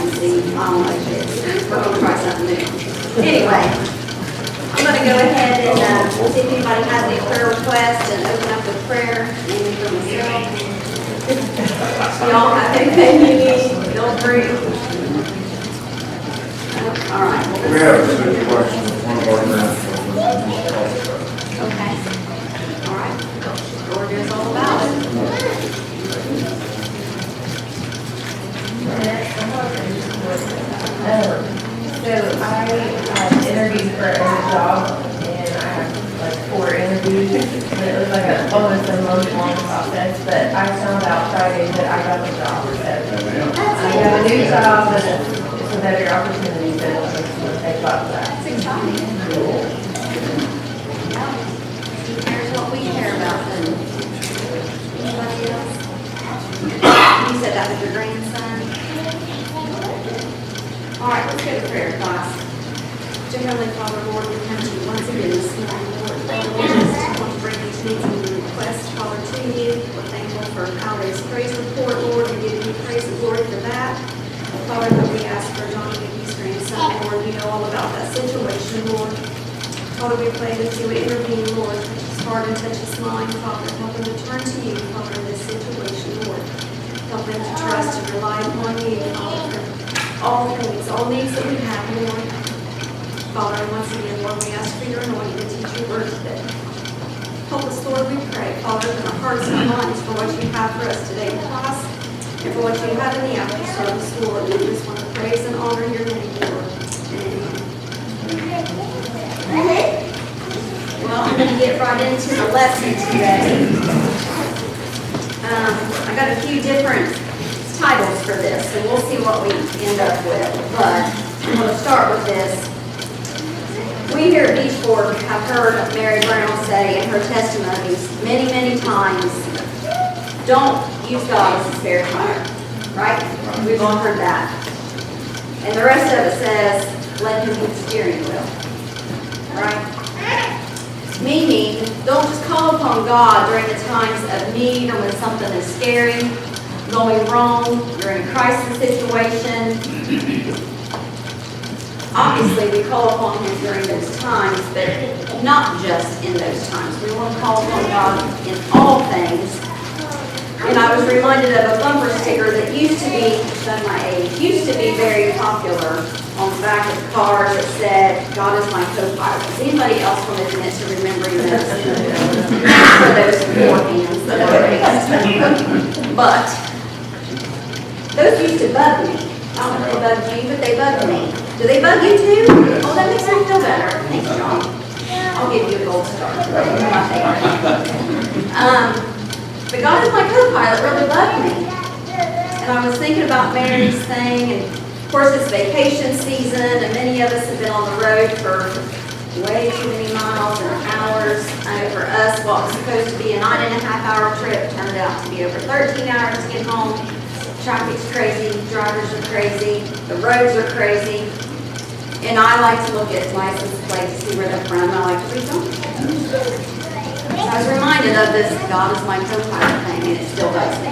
and see. I don't know if we're going to try something new. Anyway, I'm going to go ahead and see if anybody has any prayer requests and open up with prayer, mainly for myself. Y'all have anything you need? Feel free. All right. We have a situation with one of our grandchildren. Okay. All right. Georgia's all about it. So I interviewed for a job, and I had like 4 interviews, and it was like almost a month-long process, but I found out Friday that I got the job. So I got a new job, and it's a better opportunity, so I'm going to take part of that. It's exciting. Here's what we care about then. Anybody else? You said that was your grandson? All right, let's go to prayer, class. Dear Heavenly Father, Lord, we come to you once again this morning, Lord. Father, we just want to bring these needs and requests, Father, to you. We're thankful for Howard's praise report, Lord. We give you praise and glory for that. Father, Lord, we ask for Johnny McGee's grandson, Lord. You know all about that situation, Lord. Father, we pray that you would intervene, Lord. Touch his heart and touch his mind, Father. Help him to turn to you, Father, in this situation, Lord. Help him to trust and rely upon you, Father, for all things, all needs that we have, Lord. Father, once again, Lord, we ask for your anointing to teach your word today. Help us, Lord, we pray, Father, in our hearts and minds for what you have for us today in class and for what you have in the after service, Lord. We just want to praise and honor your name, Lord. Amen. Well, I'm going to get right into the lesson today. I got a few different titles for this, and we'll see what we end up with. But I'm going to start with this. We here at Beach Fork have heard Mary Brown say in her testimonies many, many times, don't use God as a spare tire, right? We've all heard that. And the rest of it says, let him be the steering wheel, right? Meaning, don't just call upon God during the times of need or when something is scary, going wrong, you're in a crisis situation. Obviously, we call upon him during those times, but not just in those times. We want to call upon God in all things. And I was reminded of a bumper sticker that used to be, showing my age, used to be very popular on the back of cars that said, God is my co-pilot. Does anybody else want to admit to remembering this? For those 4 hands that are raised. But those used to bug me. I don't know if they bugged you, but they bugged me. Do they bug you too? Oh, that makes me feel better. Thanks, John. I'll give you a gold star. You're my favorite. But God is my co-pilot really bugged me. And I was thinking about Mary's thing, and of course it's vacation season, and many of us have been on the road for way too many miles and hours. I know for us, what was supposed to be a 9.5-hour trip turned out to be over 13 hours to get home. Traffic's crazy, drivers are crazy, the roads are crazy, and I like to look at license plates to see where they're from. I like to read them. So I was reminded of this God is my co-pilot thing, and it still does me.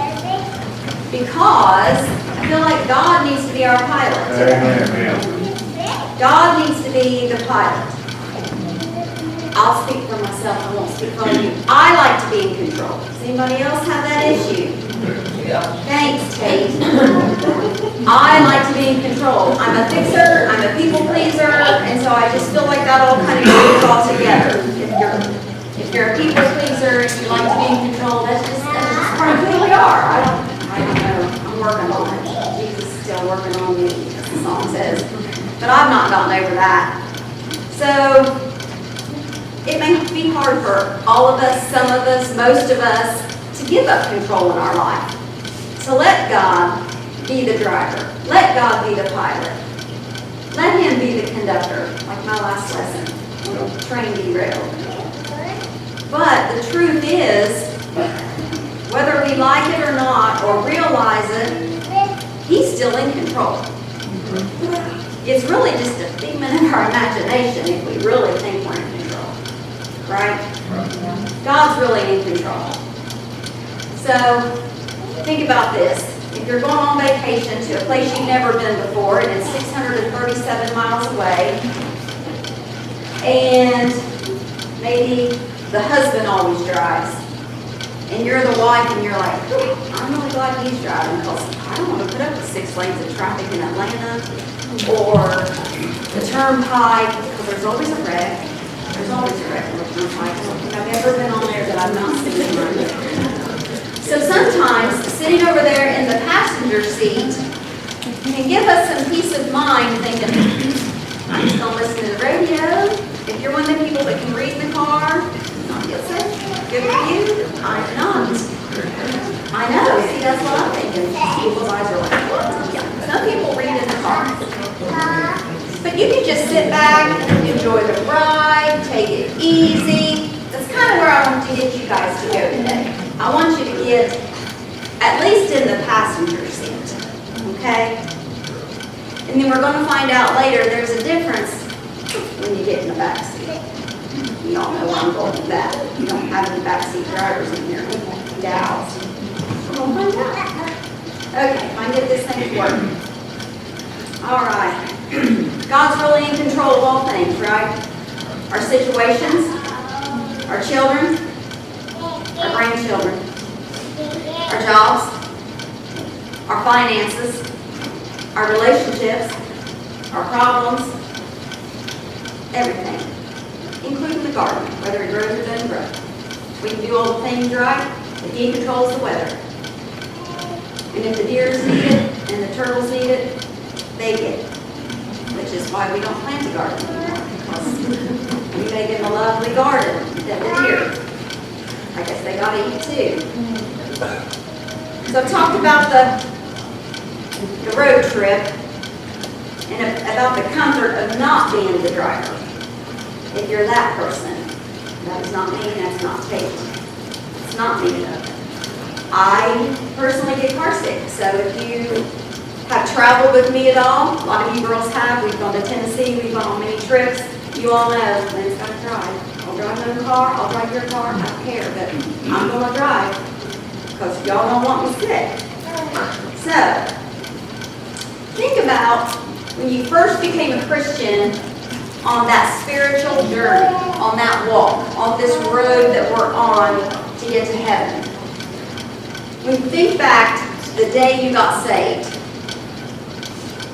Because I feel like God needs to be our pilot today. God needs to be the pilot. I'll speak for myself, I won't speak for you. I like to be in control. Does anybody else have that issue? Thanks, Tate. I like to be in control. I'm a fixer, I'm a people pleaser, and so I just feel like that all kind of goes all together. If you're a people pleaser, if you like to be in control, that's just part of who we are. I don't know. I'm working on it. Jesus is still working on me, as the song says. But I've not gotten over that. So it may be hard for all of us, some of us, most of us, to give up control in our life. So let God be the driver. Let God be the pilot. Let him be the conductor, like my last lesson, when the train derailed. But the truth is, whether we like it or not, or realize it, he's still in control. It's really just a figment of our imagination if we really think we're in control, right? God's really in control. So, think about this. If if you're going on vacation to a place you've never been before, and it's 637 miles away, and maybe the husband always drives, and you're the wife, and you're like, I'm really glad he's driving, because I don't want to put up with 6 lanes of traffic in Atlanta, or the turnpike, because there's always a wreck. There's always a wreck on the turnpike. I don't think I've ever been on there that I've not seen one. So sometimes, sitting over there in the passenger seat can give us some peace of mind, thinking, I'm just going to listen to the radio. If you're one of the people that can read in the car, not guilty. Good for you. I'm not. I know. See, that's what I'm thinking. People's eyes are like, what? Yeah. Some people read in the car. But you can just sit back, enjoy the ride, take it easy. That's kind of where I want to get you guys to go today. I want you to get at least in the passenger seat, okay? And then we're going to find out later there's a difference when you get in the back seat. You all know where I'm going with that. You don't have any backseat drivers in here, gals. We're going to find out. Okay, if I can get this thing to work. All right. God's really in control of all things, right? Our situations, our children, our grandchildren, our jobs, our finances, our relationships, our problems, everything, including the garden, whether it grows or doesn't grow. We can do all the things right, but He controls the weather. And if the deers need it and the turtles need it, they get it. Which is why we don't plant a garden anymore, because we make them a lovely garden that the deer. I guess they gotta eat too. So I've talked about the road trip and about the comfort of not being the driver. If you're that person, that is not me, that's not Tate. It's not me though. I personally get car sick, so if you have traveled with me at all, a lot of you girls have, we've gone to Tennessee, we've gone on many trips, you all know, Lynn's got to drive. I'll drive my own car, I'll drive your car, I don't care, but I'm going to drive, because y'all don't want me sick. So, think about when you first became a Christian on that spiritual journey, on that walk, on this road that we're on to get to heaven. When you think back to the day you got saved,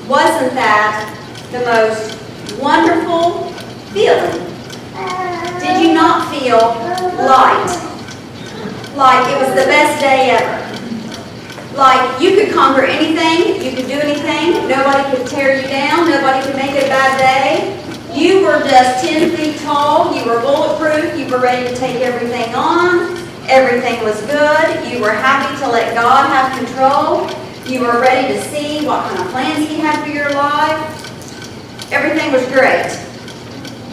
wasn't that the most wonderful feeling? Did you not feel like it was the best day ever? Like you could conquer anything, you could do anything, nobody could tear you down, nobody could make it a bad day. You were just 10 feet tall, you were bulletproof, you were ready to take everything on, everything was good, you were happy to let God have control. You were ready to see what kind of plans He had for your life. Everything was great,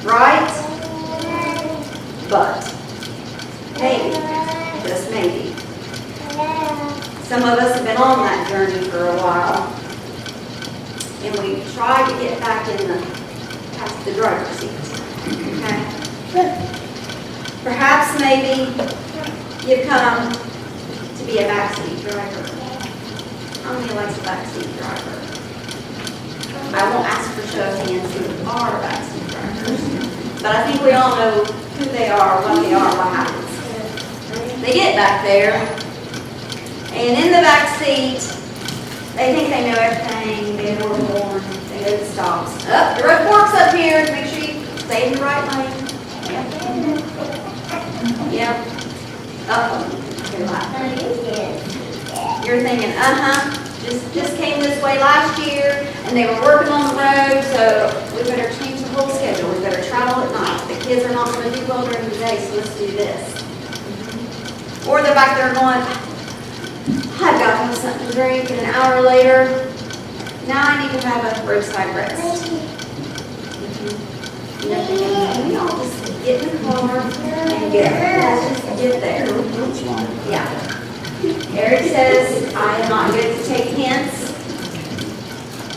right? But maybe, just maybe, some of us have been on that journey for a while, and we tried to get back in the driver's seat. Okay? Perhaps maybe you've come to be a backseat driver. How many likes a backseat driver? I won't ask for show of hands who are backseat drivers, but I think we all know who they are, what happens. They get back there, and in the back seat, they think they know everything. They know where we're going. They know the stops. Oh, the road forks up here. Make sure you stay in the right lane. Yep. You're thinking, just came this way last year, and they were working on the road, so we better change the whole schedule. We better travel at night. The kids are not going to do well during the day, so let's do this. Or they're back there going, I've got to have something to drink, and an hour later, now I need to have a roadside rest. You know, thinking, we all just get in the car and go. Let's just get there. Yeah. Eric says, I am not good to take hints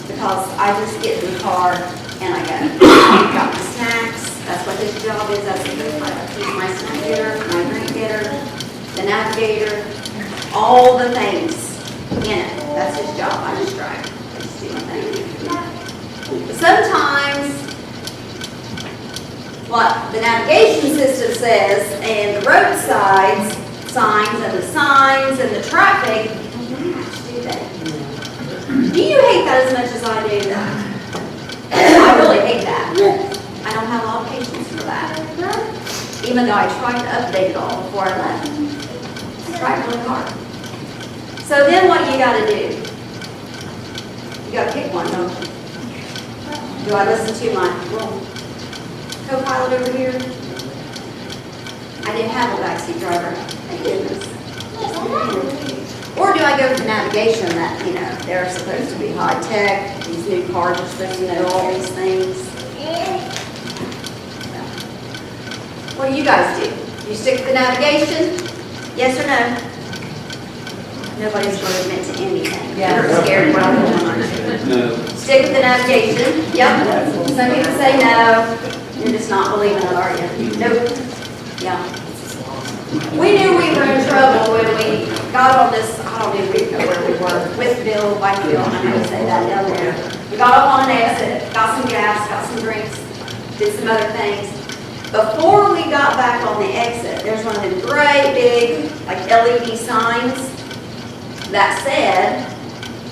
because I just get in the car and I go. I've got my snacks. That's what this job is. He's my snack getter, my drink getter, the navigator, all the things in it. That's his job. I just drive. I just do my thing. But sometimes, what the navigation system says, and the roadside signs, and the signs, and the traffic, do that. Do you hate that as much as I do? I really hate that. I don't have a lot of patience for that. Even though I tried to update it all before I left. I tried really hard. So then what you gotta do? You gotta pick one, don't you? Do I listen to my little co-pilot over here? I didn't have a backseat driver, thank goodness. Or do I go with the navigation that, you know, they're supposed to be high tech, these new cars are supposed to know all these things. What do you guys do? You stick with the navigation? Yes or no? Nobody's going to admit to anything. They're scared about it. No. Stick with the navigation. Yep. Some people say no. You're just not believing it, are you? Nope. Yeah. We knew we were in trouble when we got on this, I don't even know where we were, with Bill, by Bill, I know to say that down there. We got up on an exit, got some gas, got some drinks, did some other things. Before we got back on the exit, there's one of them great big, like LED signs that said,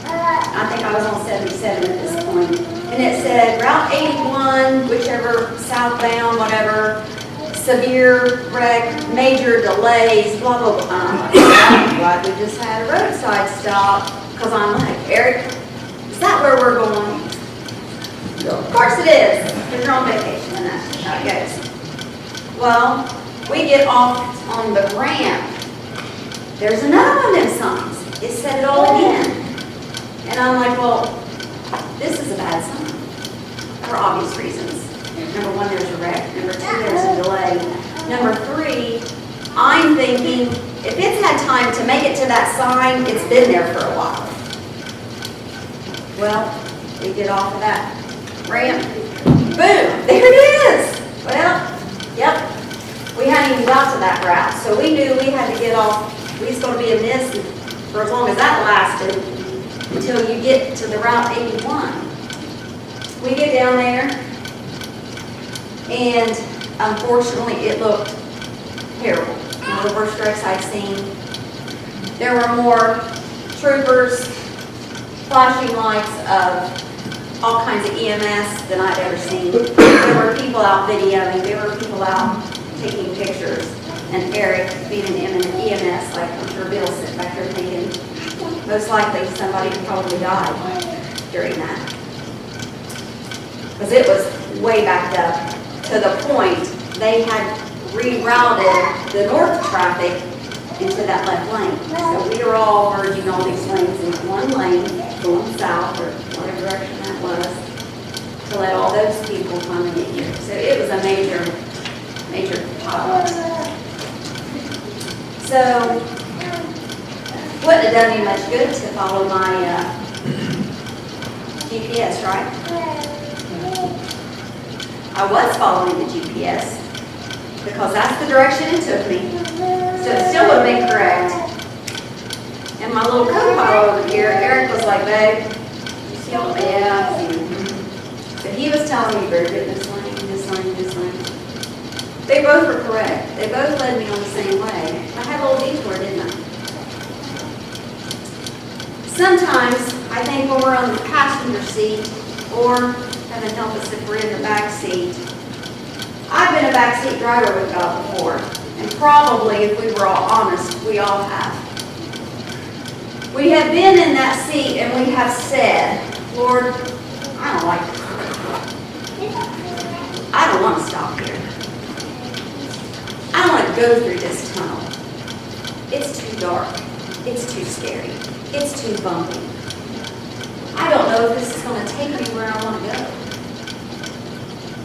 I think I was on 77 at this point, and it said Route 81, whichever southbound, whatever, severe wreck, major delays, blah, blah, blah. I'm glad we just had a roadside stop, because I'm like, Eric, is that where we're going? Of course it is, because you're on vacation, and that's how it goes. Well, we get off on the ramp. There's another one of them signs. It said it all again. And I'm like, well, this is a bad sign for obvious reasons. Number one, there's a wreck. Number two, there's a delay. Number three, I'm thinking, if it's had time to make it to that sign, it's been there for a while. Well, we get off of that ramp. Boom, there it is. Well, yep. We hadn't even got to that route, so we knew we had to get off. We was going to be in this for as long as that lasted until you get to the Route 81. We get down there, and unfortunately, it looked terrible. One of the worst wrecks I'd seen. There were more troopers, flashing lights of all kinds of EMS than I'd ever seen. There were people out videoing. There were people out taking pictures. And Eric, being an EMS, like I'm sure Bill's sitting back there thinking, most likely somebody probably died during that. Because it was way backed up to the point they had rerouted the north traffic into that left lane. So we were all merging all these lanes into one lane, going south or whatever direction that was, to let all those people come and get here. So it was a major pile. So, wouldn't have done me much good to follow my GPS, right? I was following the GPS because that's the direction it took me. So it still would have been correct. And my little co-pilot over here, Eric, was like, babe, you see all the, yeah. So he was telling me, very good, this lane, this lane, this lane. They both were correct. They both led me on the same way. I had a little detour, didn't I? Sometimes, I think when we're on the passenger seat, or heaven help us if we're in the back seat, I've been a backseat driver with God before, and probably, if we were all honest, we all have. We have been in that seat and we have said, Lord, I don't like this. I don't want to stop here. I don't want to go through this tunnel. It's too dark. It's too scary. It's too bumpy. I don't know if this is going to take me where I want to go.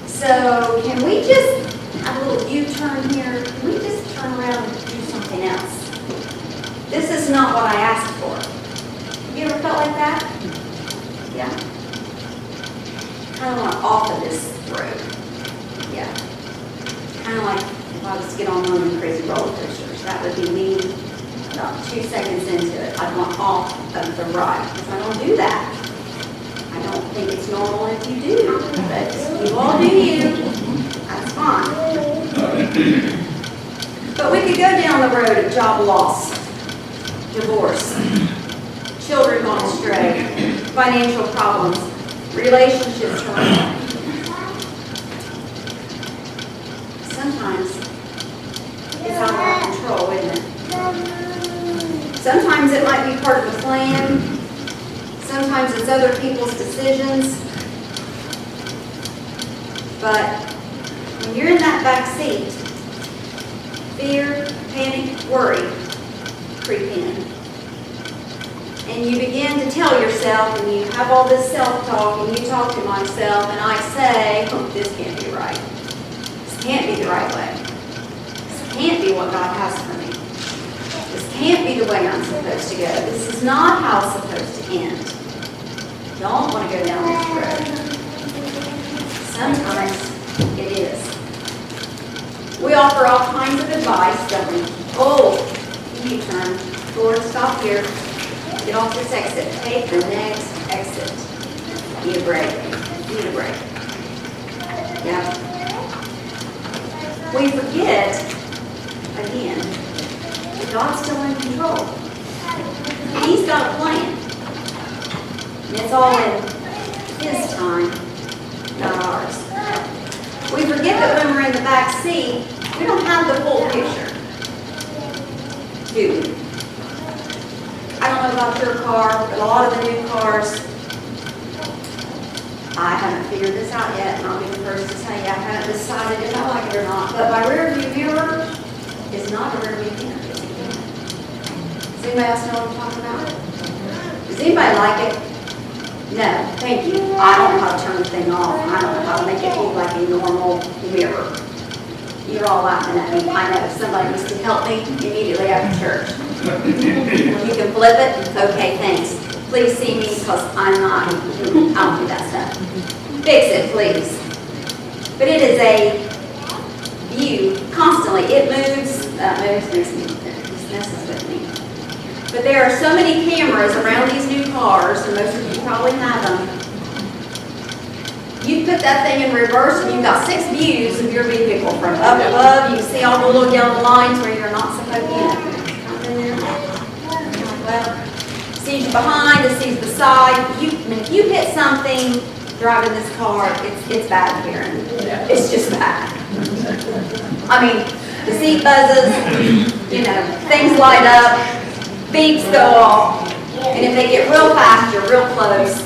So can we just have a little U-turn here? Can we just turn around and do something else? This is not what I asked for. Have you ever felt like that? Yeah. Kind of want off of this road. Yeah. Kind of like if I was to get on one of them crazy roller coasters. That would be me. about 2 seconds into it, I've gone off of the ride. Because I don't do that. I don't think it's normal if you do, but you all do you. That's fine. But we could go down the road of job loss, divorce, children gone astray, financial problems, relationship turmoil. Sometimes it's out of our control, isn't it? Sometimes it might be part of the plan. Sometimes it's other people's decisions. But when you're in that back seat, fear, panic, worry creep in. And you begin to tell yourself, and you have all this self-talk, and you talk to myself, and I say, oh, this can't be right. This can't be the right way. This can't be what God has for me. This can't be the way I'm supposed to go. This is not how it's supposed to end. Don't want to go down this road. Sometimes it is. We offer all kinds of advice, don't we? Oh, U-turn. Lord, stop here. Get off this exit. Take the next exit. Need a break. Need a break. Yeah. We forget, again, that God's still in control. He's got a plan. And it's all in His time, not ours. We forget that when we're in the back seat, we don't have the full picture. Do we? I don't know about your car, but a lot of the new cars, I haven't figured this out yet, and I'll be the first to tell you I haven't decided if I like it or not. But my rear view mirror is not a rear view mirror. It's a camera. Does anybody else know what I'm talking about? Does anybody like it? No, thank you. I don't know how to turn the thing off. I don't know how to make it look like a normal mirror. You're all laughing at me. I know. Somebody needs to help me immediately after church. You can flip it. Okay, thanks. Please see me because I don't do that stuff. Fix it, please. But it is a view constantly. It moves, this messes with me. But there are so many cameras around these new cars, and most of you probably have them. You put that thing in reverse and you've got 6 views of your vehicle. From up above, you see all the little yellow lines where you're not supposed to be. Well, sees you behind, it sees the side. If you hit something driving this car, it's bad, Karen. It's just bad. I mean, the seat buzzes, things light up, beeps go off, and if they get real fast, you're real close.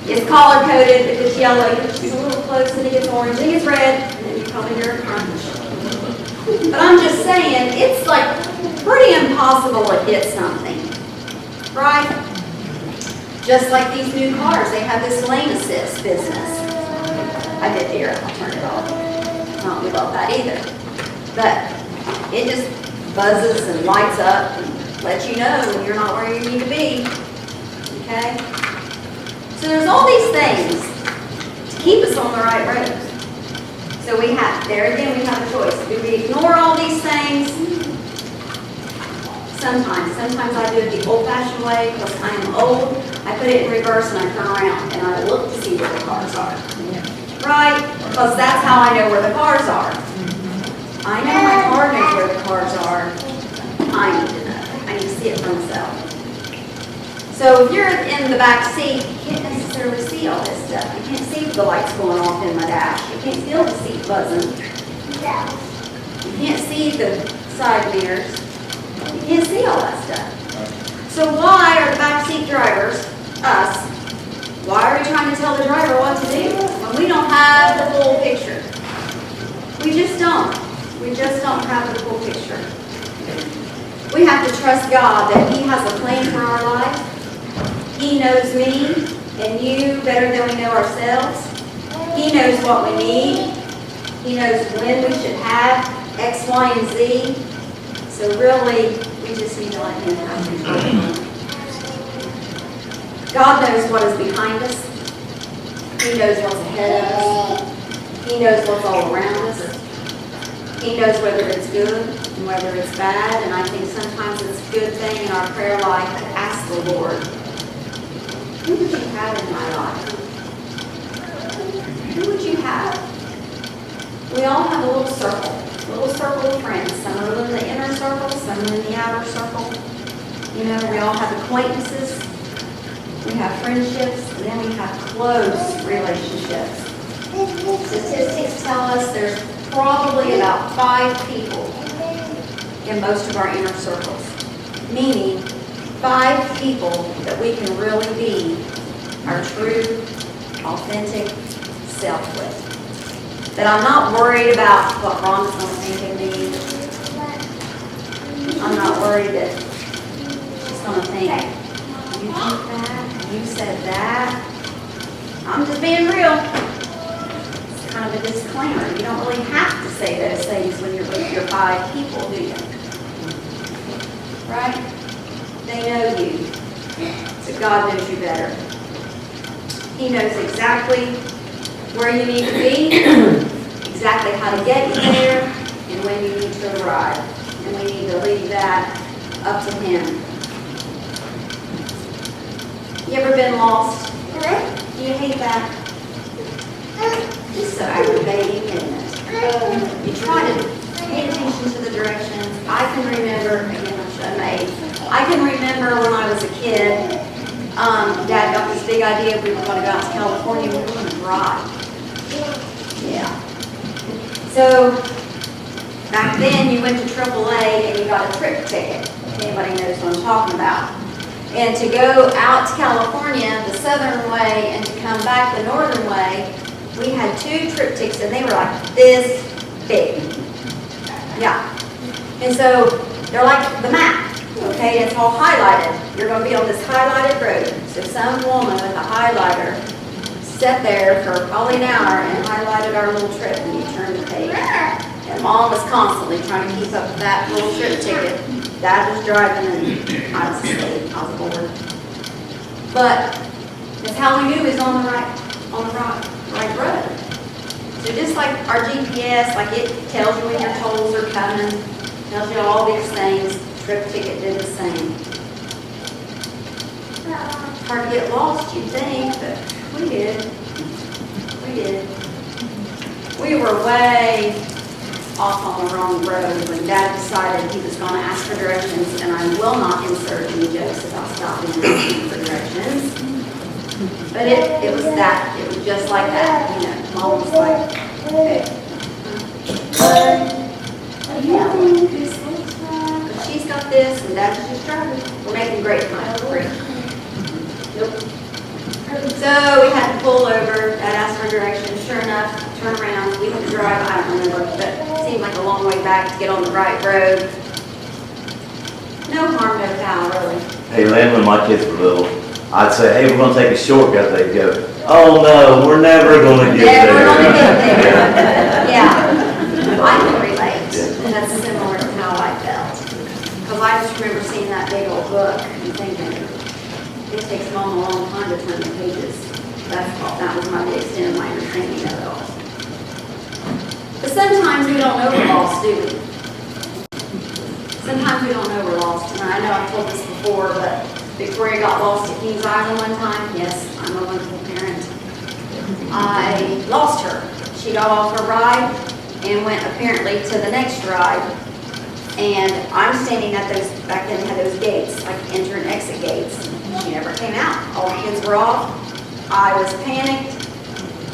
It's color coded. If it's yellow, you're just a little close, and it gets orange, and it gets red, and then you come in your front. But I'm just saying, it's like pretty impossible to hit something, right? Just like these new cars, they have this lane assist business. I did here, I'll turn it off. Not we love that either. But it just buzzes and lights up and lets you know when you're not where you need to be. Okay? So there's all these things to keep us on the right road. So we have, there again, we have a choice. Do we ignore all these things? Sometimes I do it the old-fashioned way because I am old. I put it in reverse and I turn around and I look to see where the cars are. Right? Because that's how I know where the cars are. I know my car knows where the cars are. I need to know. I need to see it for myself. So if you're in the back seat, you can't necessarily see all this stuff. You can't see the lights going off in my dash. You can't feel the seat buzzing. You can't see the side mirrors. You can't see all that stuff. So why are the backseat drivers, us, why are we trying to tell the driver what to do when we don't have the full picture? We just don't. We just don't have the full picture. We have to trust God that He has a plan for our life. He knows me and you better than we know ourselves. He knows what we need. He knows when we should have X, Y, and Z. So really, we just need to let Him have control. God knows what is behind us. He knows what's ahead of us. He knows what's all around us. He knows whether it's good and whether it's bad, and I think sometimes it's a good thing in our prayer life to ask the Lord, who would you have in my life? Who would you have? We all have a little circle of friends. Some are in the inner circle, some are in the outer circle. You know, we all have acquaintances, we have friendships, and then we have close relationships. Statistics tell us there's probably about 5 people in most of our inner circles, meaning 5 people that we can really be our true, authentic self with. That I'm not worried about what Ron's going to think of me. I'm not worried that she's going to think, you think that, you said that. I'm just being real. Kind of a disclaimer. You don't really have to say those things when you're with your 5 people, do you? Right? They know you. So God knows you better. He knows exactly where you need to be, exactly how to get you there, and when you need to arrive. And we need to leave that up to Him. You ever been lost? Do you hate that? It's so aggravating, isn't it? You try to pay attention to the directions. I can remember, again, I'm amazed. I can remember when I was a kid, Dad got this big idea we were going to go out to California. We were going to drive. Yeah. So back then, you went to AAA and you got a trip ticket. If anybody knows what I'm talking about. And to go out to California the southern way and to come back the northern way, we had 2 trip tickets and they were like this big. Yeah. And so they're like the map, okay? It's all highlighted. You're going to be on this highlighted road. So some woman with a highlighter sat there for probably an hour and highlighted our little trip, and you turned the page. And Mom was constantly trying to keep up with that little trip ticket. Dad was driving and I was asleep. I was bored. But that's how we knew he was on the right road. So just like our GPS, like it tells you when your tolls are coming, tells you all these things, trip ticket did the same. It's hard to get lost, you'd think, but we did. We did. We were way off on the wrong road when Dad decided he was going to ask for directions, and I will not insert any jokes about stopping and asking for directions. But it was just like that, you know. Mom was like, okay. She's got this, and Dad's just driving. We're making great time. Great. Nope. So we had to pull over. Dad asked for directions. Sure enough, turn around. We had to drive, I don't remember, but it seemed like a long way back to get on the right road. No harm, no foul, really. Hey, Lynn, when my kids were little, I'd say, hey, we're going to take a shortcut. They'd go, oh no, we're never going to get there. Never going to get there. Yeah, I can relate. And that's similar to how I felt. Because I just remember seeing that big old book and thinking, it takes Mom a long time to turn the pages. That was the extent of my understanding of it all. But sometimes we don't know we're lost, do we? Sometimes we don't know we're lost. And I know I've told this before, but Victoria got lost at Kings Island one time. Yes, I'm a wonderful parent. I lost her. She got off her ride and went apparently to the next ride. And I'm standing at those, back then they had those gates, like enter and exit gates. She never came out. All the kids were off. I was panicked,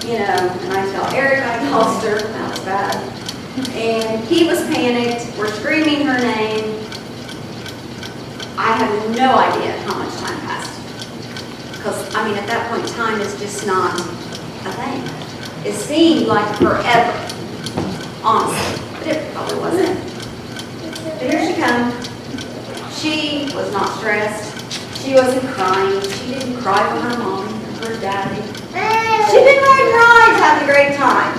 you know, and I tell Eric I lost her. That was bad. And he was panicked. We're screaming her name. I have no idea how much time passed. Because, I mean, at that point, time is just not a thing. It seemed like forever, honestly, but it probably wasn't. But here she comes. She was not stressed. She wasn't crying. She didn't cry for her mom or her daddy. She'd been riding rides, having a great time.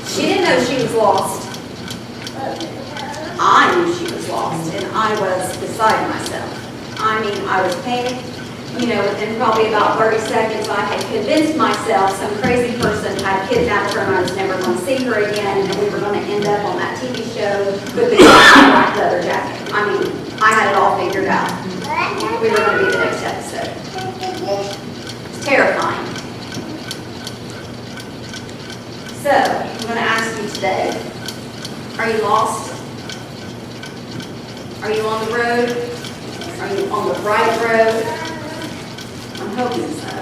She didn't know she was lost. I knew she was lost, and I was beside myself. I mean, I was panicked. You know, within probably about 30 seconds, I had convinced myself some crazy person had kidnapped her and I was never going to see her again, and we were going to end up on that TV show with the black leather jacket. I mean, I had it all figured out. We were going to be the next episode. It's terrifying. So, I'm going to ask you today, are you lost? Are you on the road? Are you on the right road? I'm hoping so.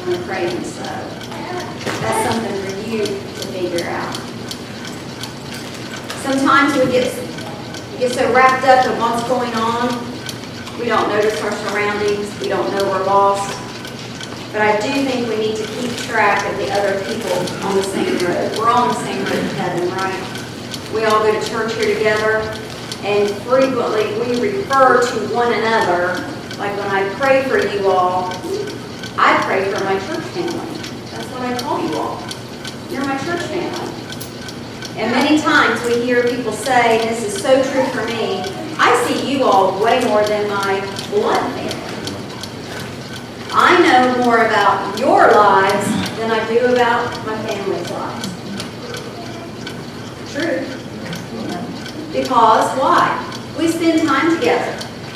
I'm praying so. That's something for you to figure out. Sometimes we get so wrapped up in what's going on, we don't notice our surroundings, we don't know we're lost. But I do think we need to keep track of the other people on the same road. We're all on the same road to heaven, right? We all go to church here together, and frequently we refer to one another. Like when I pray for you all, I pray for my church family. That's what I call you all. You're my church family. And many times we hear people say, and this is so true for me, I see you all way more than my blood family. I know more about your lives than I do about my family's lives. True. Because why? We spend time together.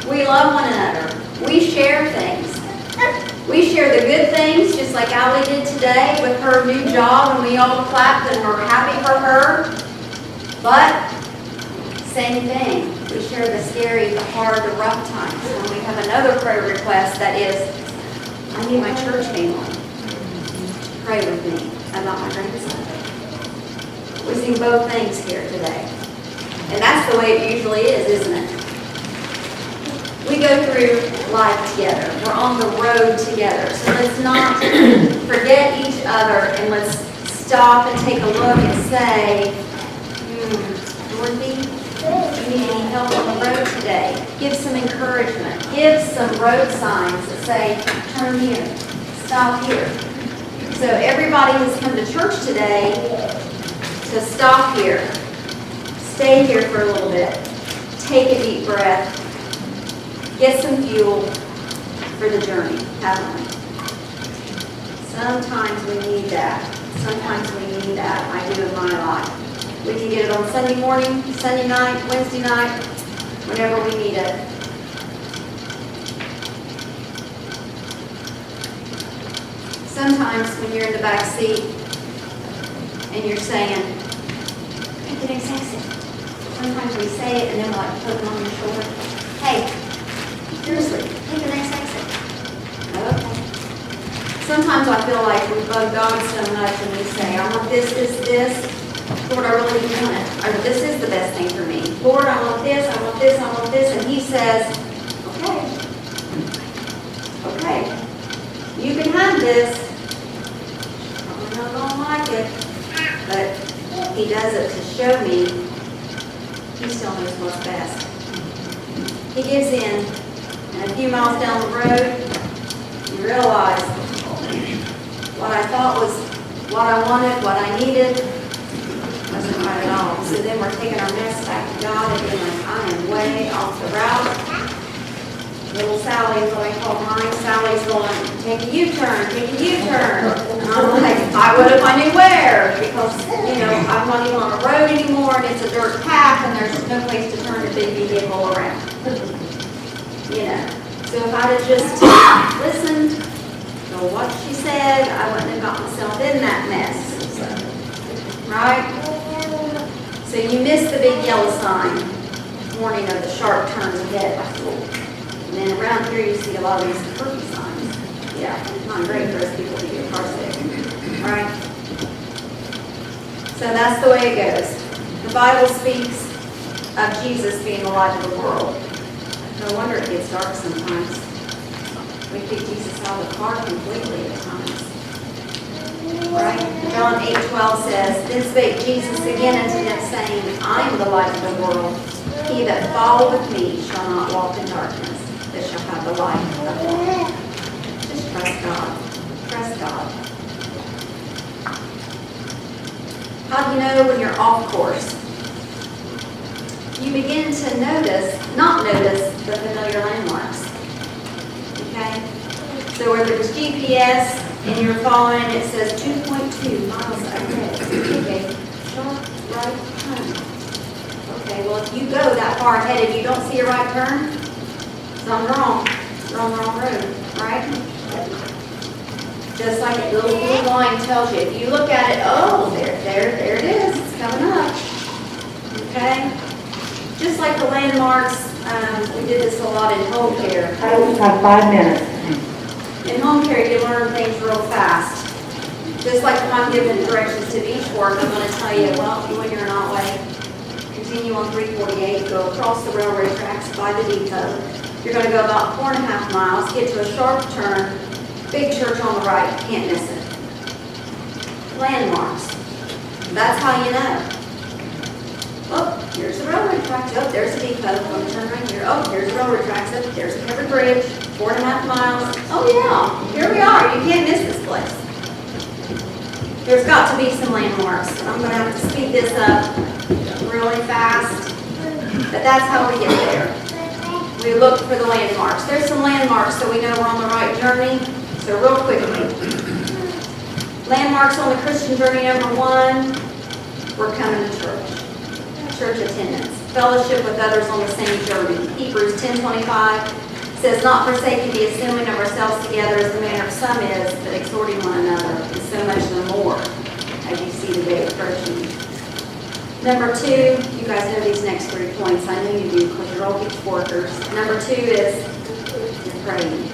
We love one another. We share things. We share the good things, just like Allie did today with her new job, and we all clapped and were happy for her. But, same thing. We share the scary, the hard, the rough times. And we have another prayer request that is, I need my church family to pray with me about my grandson. We sing both things here today. And that's the way it usually is, isn't it? We go through life together. We're on the road together. So let's not forget each other, and let's stop and take a look and say, Dorothy, do you need any help on the road today? Give some encouragement. Give some road signs that say, turn here, stop here. So everybody has come to church today to stop here, stay here for a little bit, take a deep breath, get some fuel for the journey, haven't we? Sometimes we need that. Sometimes we need that. I do in my life. We can get it on Sunday morning, Sunday night, Wednesday night, whenever we need it. Sometimes when you're in the back seat and you're saying, take the next exit. Sometimes we say it and then we're like put them on your shoulder. Hey, seriously, take the next exit. Okay. Sometimes I feel like we bug God so much and we say, I want this, this, this. Lord, I really do want it. Or this is the best thing for me. Lord, I want this, I want this, I want this. And He says, okay. Okay. You can have this. Probably not going to like it. But He does it to show me He still knows what's best. He gives in. And a few miles down the road, you realize what I thought was what I wanted, what I needed, wasn't right at all. So then we're taking our mess back to God and being like, I am way off the route. Little Sally is what I call mine. Sally's going, take a U-turn, take a U-turn. And I'm like, I would if I knew where, because, I'm not even on a road anymore, and it's a dirt path, and there's no place to turn a big vehicle around. So if I'd have just listened to what she said, I wouldn't have got myself in that mess. Right? So you missed the big yellow sign, warning of the sharp turns ahead. And then around here you see a lot of these turkey signs. Yeah, not great for us people to get car sick. Right? So that's the way it goes. The Bible speaks of Jesus being the light of the world. No wonder it gets dark sometimes. We kick Jesus out of the car completely at times. Right? John 8:12 says, Then spake Jesus again unto them, saying, I am the light of the world. He that followeth me shall not walk in darkness, but shall have the light of life. Just trust God. Trust God. How do you know when you're off course? You begin to not notice the familiar landmarks. Okay? So whether it's GPS, and you're following, it says 2.2 miles ahead. Okay, sharp right turn. Okay, well, if you go that far ahead and you don't see a right turn, something's wrong. You're on the wrong road, right? Just like a little blue line tells you. If you look at it, oh, there it is. It's coming up. Okay? Just like the landmarks, we did this a lot in home care. I only have 5 minutes. In home care, you learn things real fast. Just like if I'm giving directions to beach work, I'm going to tell you, well, when you're in Otway, continue on 348, go across the railroad tracks by the depot. You're going to go about 4.5 miles, get to a sharp turn, big church on the right, can't miss it. Landmarks. That's how you know. Oh, here's the railroad tracks. Oh, there's the depot. I'm going to turn right here. Oh, here's the railroad tracks. Oh, there's a covered bridge, 4.5 miles. Oh yeah, here we are. You can't miss this place. There's got to be some landmarks. I'm going to have to speed this up really fast. But that's how we get there. We look for the landmarks. There's some landmarks so we know we're on the right journey. So real quickly. Landmarks on the Christian journey, number 1, we're coming to church. Church attendance. Fellowship with others on the same journey. Hebrews 10:25 says, not forsaking the assembling of ourselves together as the manner of some is, but exhorting one another, and so much the more as you see the day approaching. Number 2, you guys know these next 3 points. I know you do because you're all good workers. Number 2 is you're praying.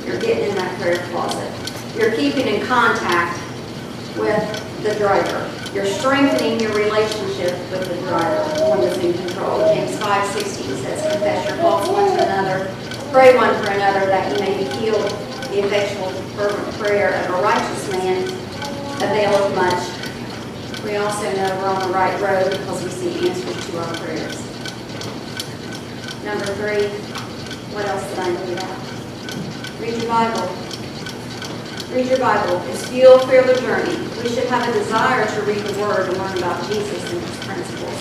You're getting in that prayer closet. You're keeping in contact with the driver. You're strengthening your relationship with the driver, the one that's in control. James 5:16 says, confess your faults one to another, pray one for another, that you may be healed. The effectual fervent prayer of a righteous man availeth much. We also know we're on the right road because we see answers to our prayers. Number 3, what else did I leave out? Read your Bible. Read your Bible. It's fuel for the journey. We should have a desire to read the Word and learn about Jesus and His principles.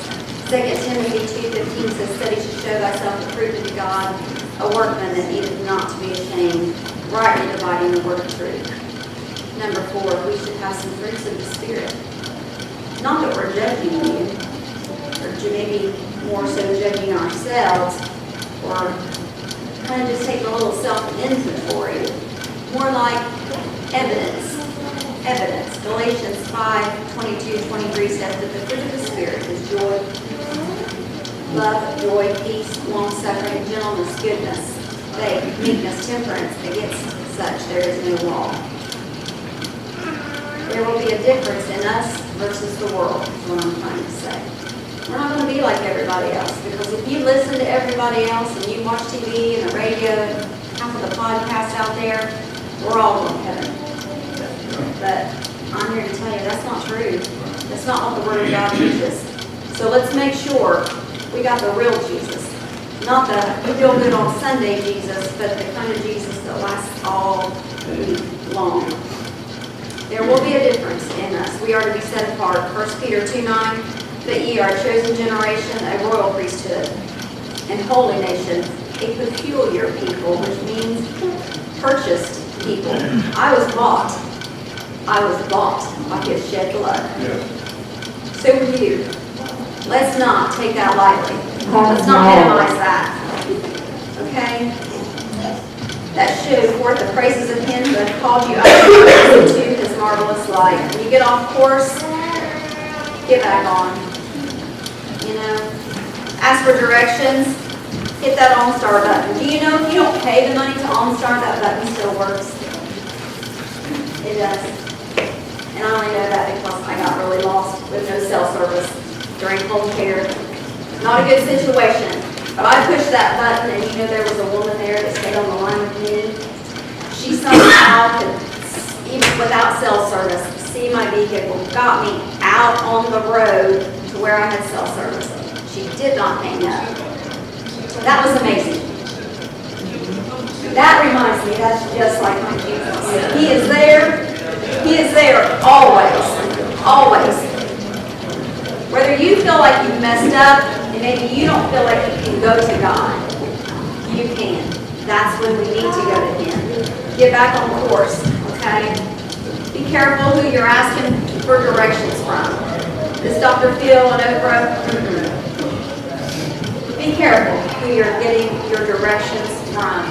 2 Timothy 2:15 says, study to show thyself approved unto God, a workman that needeth not to be ashamed, rightly dividing the word of truth. Number 4, we should have some fruits of the Spirit. Not that we're judging you, or maybe more so judging ourselves, or kind of just taking a little self-inventory. More like evidence. Evidence. Galatians 5:22-23 says that the fruit of the Spirit is joy, love, joy, peace, long-suffering, gentleness, goodness, faith, meekness, temperance. Against such there is no law. There will be a difference in us versus the world, is what I'm trying to say. We're not going to be like everybody else, because if you listen to everybody else and you watch TV and the radio and half of the podcasts out there, we're all going to heaven. But I'm here to tell you that's not true. That's not what the Word of God teaches. So let's make sure we got the real Jesus. Not the feel good on Sunday Jesus, but the kind of Jesus that lasts all week long. There will be a difference in us. We are to be set apart. 1 Peter 2:9, but ye are a chosen generation, a royal priesthood, and holy nation, a peculiar people, which means purchased people. I was bought by His shed blood. So were you. Let's not take that lightly. Let's not minimize that. Okay? That should forth the praises of Him who hath called you out of darkness into His marvelous light. When you get off course, get back on. You know? Ask for directions. Hit that OnStar button. Do you know if you don't pay the money to OnStar, that button still works? It does. And I only know that because I got really lost with no cell service during home care. Not a good situation. But I pushed that button, and you know there was a woman there that stayed on the line with me. She somehow could, even without cell service, see my vehicle, got me out on the road to where I had cell service. She did not hang up. That was amazing. That reminds me, that's just like my Jesus. He is there. He is there always. Always. Whether you feel like you've messed up, and maybe you don't feel like you can go to God, you can. That's when we need to go to Him. Get back on course, okay? Be careful who you're asking for directions from. Is Dr. Phil and Oprah? Be careful who you're getting your directions from.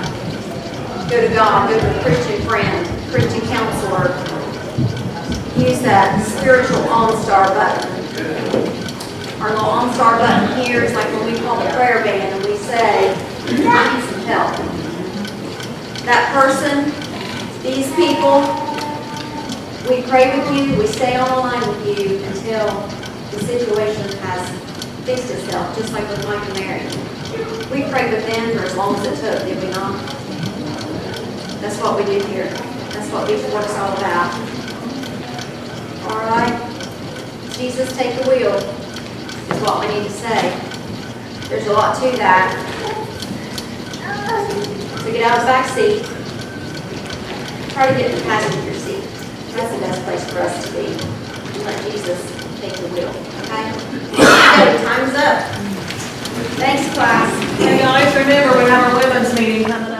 Go to God, go to a Christian friend, Christian counselor. Use that spiritual OnStar button. Our little OnStar button here is like when we call the prayer band and we say, I need some help. That person, these people, we pray with you, we stay on the line with you until the situation has fixed itself, just like with Mike and Mary. We prayed with them for as long as it took, did we not? That's what we do here. That's what this work's all about. All right? Jesus, take the wheel, is what we need to say. There's a lot to that. So get out of the back seat. Try to get in the passenger seat. That's the best place for us to be. And let Jesus take the wheel, okay? Okay, time's up. Thanks, class. And you always remember, we have our women's meeting coming